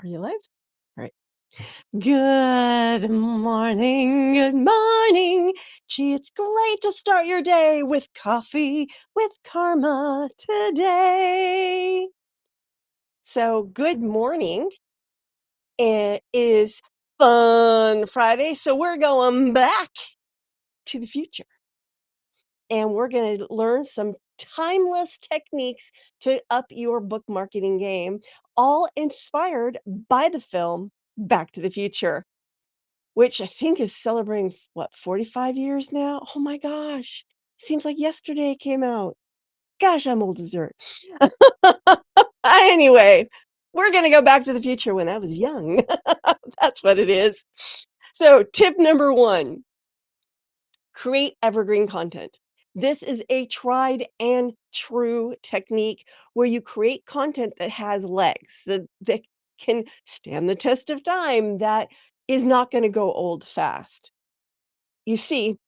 Are you live? All right. Good morning. Good morning. Gee, it's great to start your day with coffee with Karma today. So, good morning. It is Fun Friday. So, we're going back to the future and we're going to learn some timeless techniques to up your book marketing game, all inspired by the film Back to the Future. Which I think is celebrating, what, 45 years now? Oh my gosh. Seems like yesterday it came out. Gosh, I'm old as dirt. Anyway, we're gonna go back to the future when I was young. That's what it is. So, tip number 1, create evergreen content. This is a tried and true technique where you create content that has legs, that can stand the test of time, that is not gonna go old fast. You see,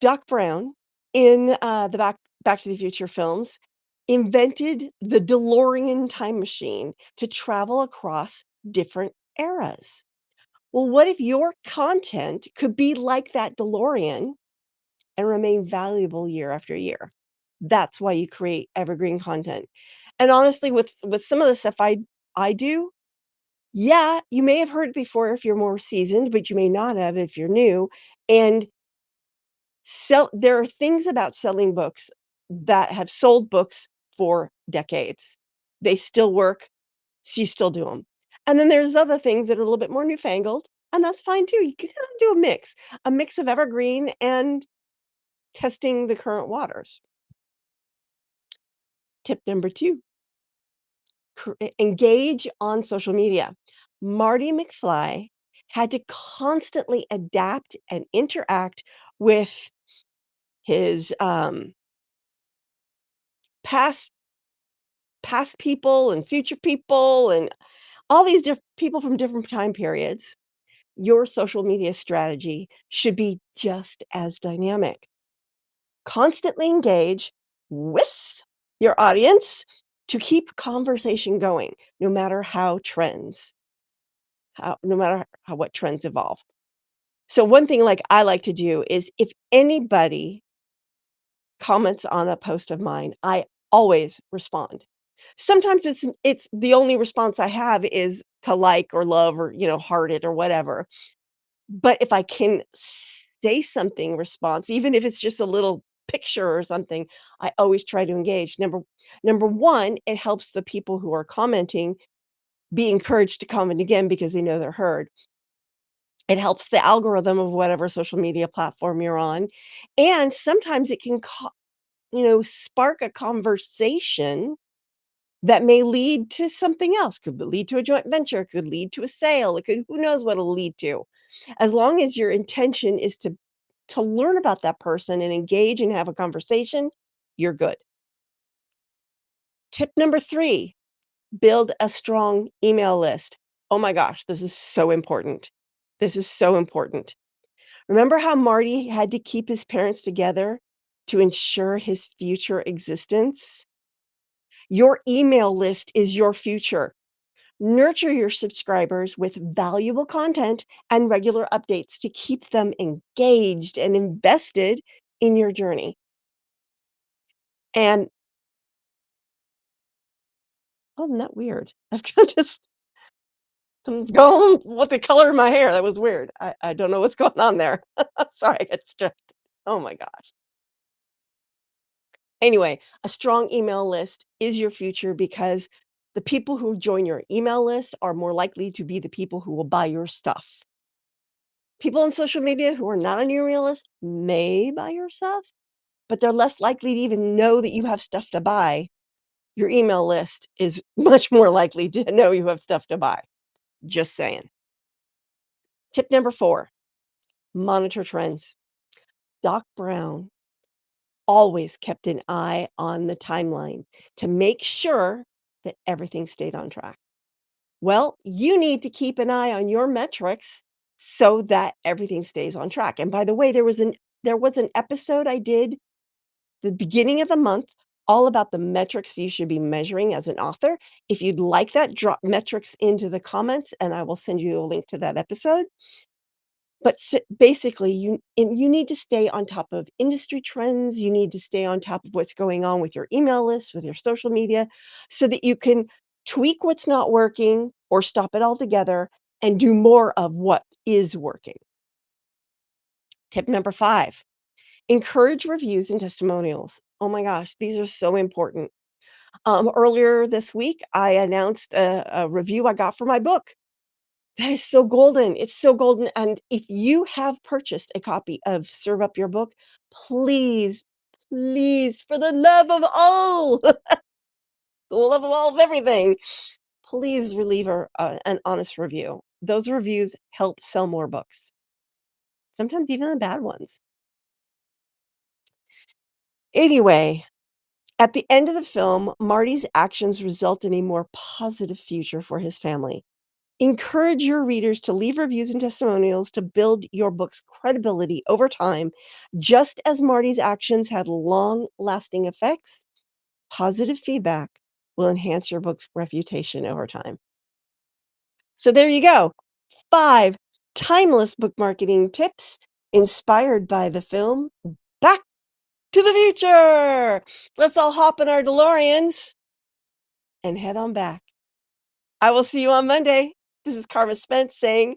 Doc Brown in, the Back to the Future films invented the DeLorean time machine to travel across different eras. Well, what if your content could be like that DeLorean and remain valuable year after year? That's why you create evergreen content. And honestly, with some of the stuff I do, yeah, you may have heard it before if you're more seasoned, but you may not have if you're new, and there are things about selling books that have sold books for decades. They still work, so you still do them. And then there's other things that are a little bit more newfangled, and that's fine too. You can kinda do a mix of evergreen and testing the current waters. Tip number 2, engage on social media. Marty McFly had to constantly adapt and interact with his, past past people and future people and all these people from different time periods. Your social media strategy should be just as dynamic. Constantly engage with your audience to keep conversation going, no matter no matter how what trends evolve. So one thing like I like to do is if anybody comments on a post of mine, I always respond. Sometimes it's the only response I have is to like or love or, heart it or whatever. But if I can say something response, even if it's just a little picture or something, I always try to engage. Number 1, it helps the people who are commenting be encouraged to comment again because they know they're heard. It helps the algorithm of whatever social media platform you're on. And sometimes it can spark a conversation that may lead to something else, could lead to a joint venture, could lead to a sale, it could who knows what it'll lead to. As long as your intention is to learn about that person and engage and have a conversation, you're good. Tip number 3, build a strong email list. Oh my gosh, this is so important. This is so important. Remember how Marty had to keep his parents together to ensure his future existence? Your email list is your future. Nurture your subscribers with valuable content and regular updates to keep them engaged and invested in your journey. And oh, isn't that weird? I've got this something's going with the color of my hair. That was weird. I don't know what's going on there. Sorry, I got distracted. Oh my gosh. Anyway, a strong email list is your future because the people who join your email list are more likely to be the people who will buy your stuff. People on social media who are not on your email list may buy your stuff, but they're less likely to even know that you have stuff to buy. Your email list is much more likely to know you have stuff to buy. Just saying. Tip number 4, monitor trends. Doc Brown always kept an eye on the timeline to make sure that everything stayed on track. Well, you need to keep an eye on your metrics so that everything stays on track. And by the way, there was an episode I did the beginning of the month all about the metrics you should be measuring as an author. If you'd like that, drop metrics into the comments and I will send you a link to that episode. But basically, you need to stay on top of industry trends, you need to stay on top of what's going on with your email list, with your social media, so that you can tweak what's not working or stop it altogether and do more of what is working. Tip number 5, encourage reviews and testimonials. Oh my gosh, these are so important. Earlier this week, I announced a review I got for my book. That is so golden. It's so golden, and if you have purchased a copy of Serve Up Your Book, please, please, for the love of all, the love of all of everything, please leave an honest review. Those reviews help sell more books, sometimes even the bad ones. Anyway, at the end of the film, Marty's actions result in a more positive future for his family. Encourage your readers to leave reviews and testimonials to build your book's credibility over time. Just as Marty's actions had long-lasting effects, positive feedback will enhance your book's reputation over time. So there you go. 5 timeless book marketing tips inspired by the film Back to the Future. Let's all hop in our DeLoreans and head on back. I will see you on Monday. This is Carma Spence saying